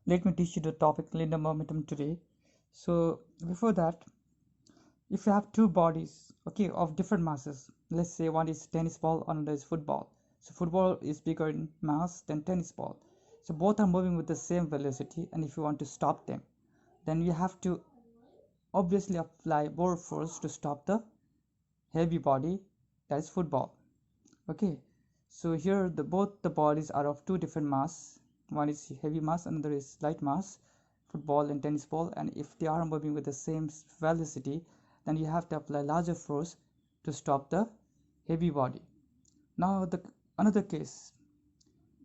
let me teach you the topic linear momentum today. So before that, if you have two bodies, okay, of different masses, let's say one is tennis ball, another is football. So football is bigger in mass than tennis ball. So both are moving with the same velocity, and if you want to stop them, then you have to obviously apply more force to stop the heavy body, that is football. Okay, so here both the bodies are of two different mass. One is heavy mass, another is light mass, football and tennis ball. And if they are moving with the same velocity, then you have to apply larger force to stop the heavy body. Now the another case,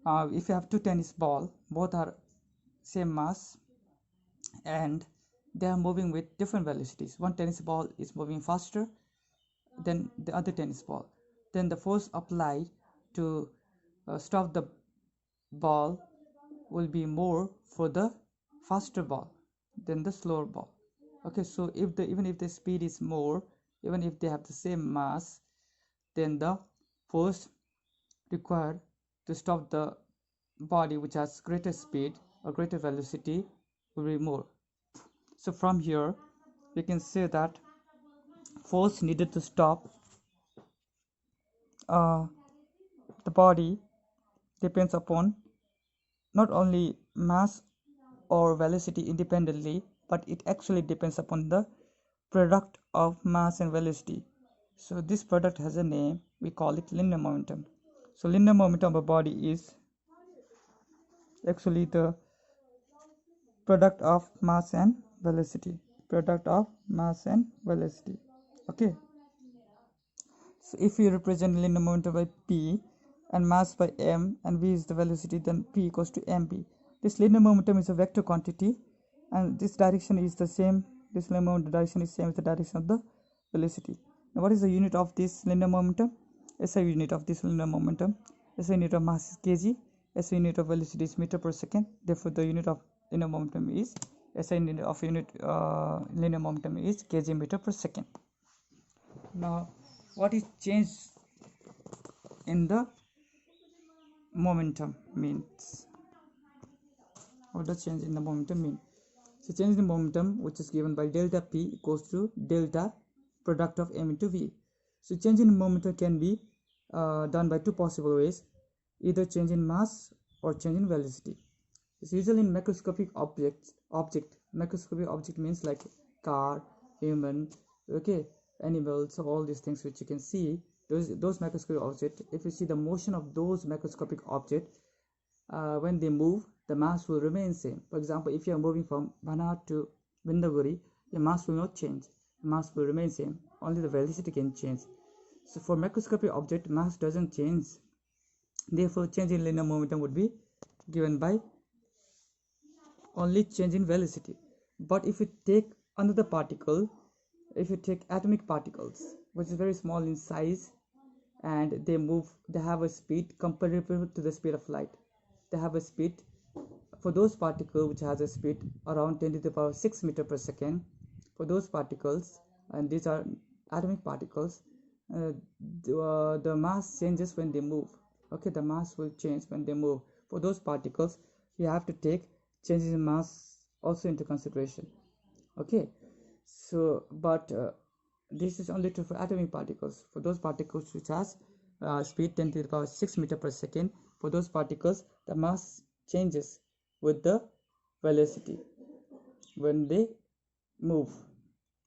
if you have two tennis ball, both are same mass and they are moving with different velocities. One tennis ball is moving faster than the other tennis ball. Then the force applied to stop the ball will be more for the faster ball than the slower ball. Okay, so even if the speed is more, even if they have the same mass, then the force required to stop the body which has greater speed or greater velocity will be more. So from here we can say that force needed to stop uh, the body depends upon not only mass or velocity independently, but it actually depends upon the product of mass and velocity. So this product has a name, we call it linear momentum. So linear momentum of a body is actually the product of mass and velocity. Product of mass and velocity. Okay. So if we represent linear momentum by P and mass by m and v is the velocity, then P equals to mv. This linear momentum is a vector quantity and this direction is the same. This linear momentum direction is same as the direction of the velocity. Now what is the unit of this linear momentum? SI unit of this linear momentum. SI unit of mass is kg. SI unit of velocity is meter per second. Therefore the unit of linear momentum is SI unit of linear momentum is kg meter per second. Now what is changed in the momentum means? What does change in the momentum mean? So change in the momentum, which is given by delta p equals to delta product of m into v. So change in momentum can be done by two possible ways, either change in mass or change in velocity. It's usually in macroscopic object. Macroscopic object means like car, human, okay, animals, so all these things which you can see, those macroscopic objects. If you see the motion of those macroscopic objects, when they move, the mass will remain same. For example, if you are moving from Bana to Vindaguri, the mass will not change. The mass will remain same. Only the velocity can change. So for macroscopic object, mass doesn't change. Therefore, change in linear momentum would be given by only change in velocity. But if you take another particle, if you take atomic particles, which is very small in size, and they have a speed comparable to the speed of light. They have a speed, for those particles which has a speed around 10 to the power 6 meter per second, for those particles, and these are atomic particles, the mass changes when they move. Okay, the mass will change when they move. For those particles, you have to take changes in mass also into consideration. Okay, so but this is only true for atomic particles. For those particles which has speed 10 to the power 6 meter per second, for those particles the mass changes with the velocity when they move,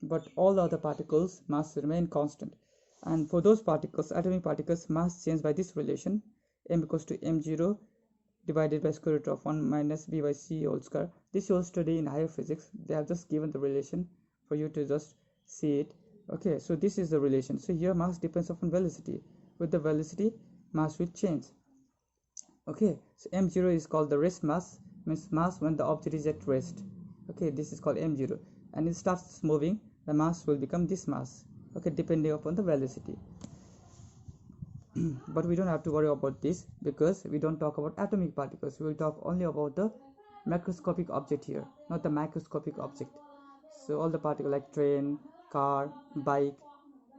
but all the other particles mass remain constant. And for those particles, atomic particles, mass change by this relation, m equals to m0 divided by square root of 1 minus b by c whole square. This you will study in higher physics. They have just given the relation for you to just see it. Okay, so this is the relation. So here mass depends upon velocity. With the velocity, mass will change. Okay, so m0 is called the rest mass, means mass when the object is at rest. Okay, this is called m0, and it starts moving, the mass will become this mass. Okay, depending upon the velocity. But we don't have to worry about this because we don't talk about atomic particles. We will talk only about the macroscopic object here, not the microscopic object. So all the particles like train, car, bike.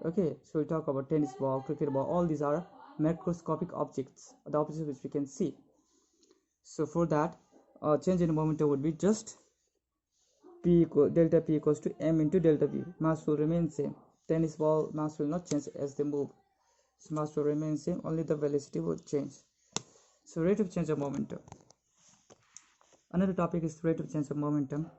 Okay, so we'll talk about tennis ball, cricket ball. All these are macroscopic objects, the objects which we can see. So for that, change in momentum would be just delta p equals to m into delta v. Mass will remain same. Tennis ball mass will not change as they move. So mass will remain same, only the velocity will change. So rate of change of momentum. Another topic is rate of change of momentum.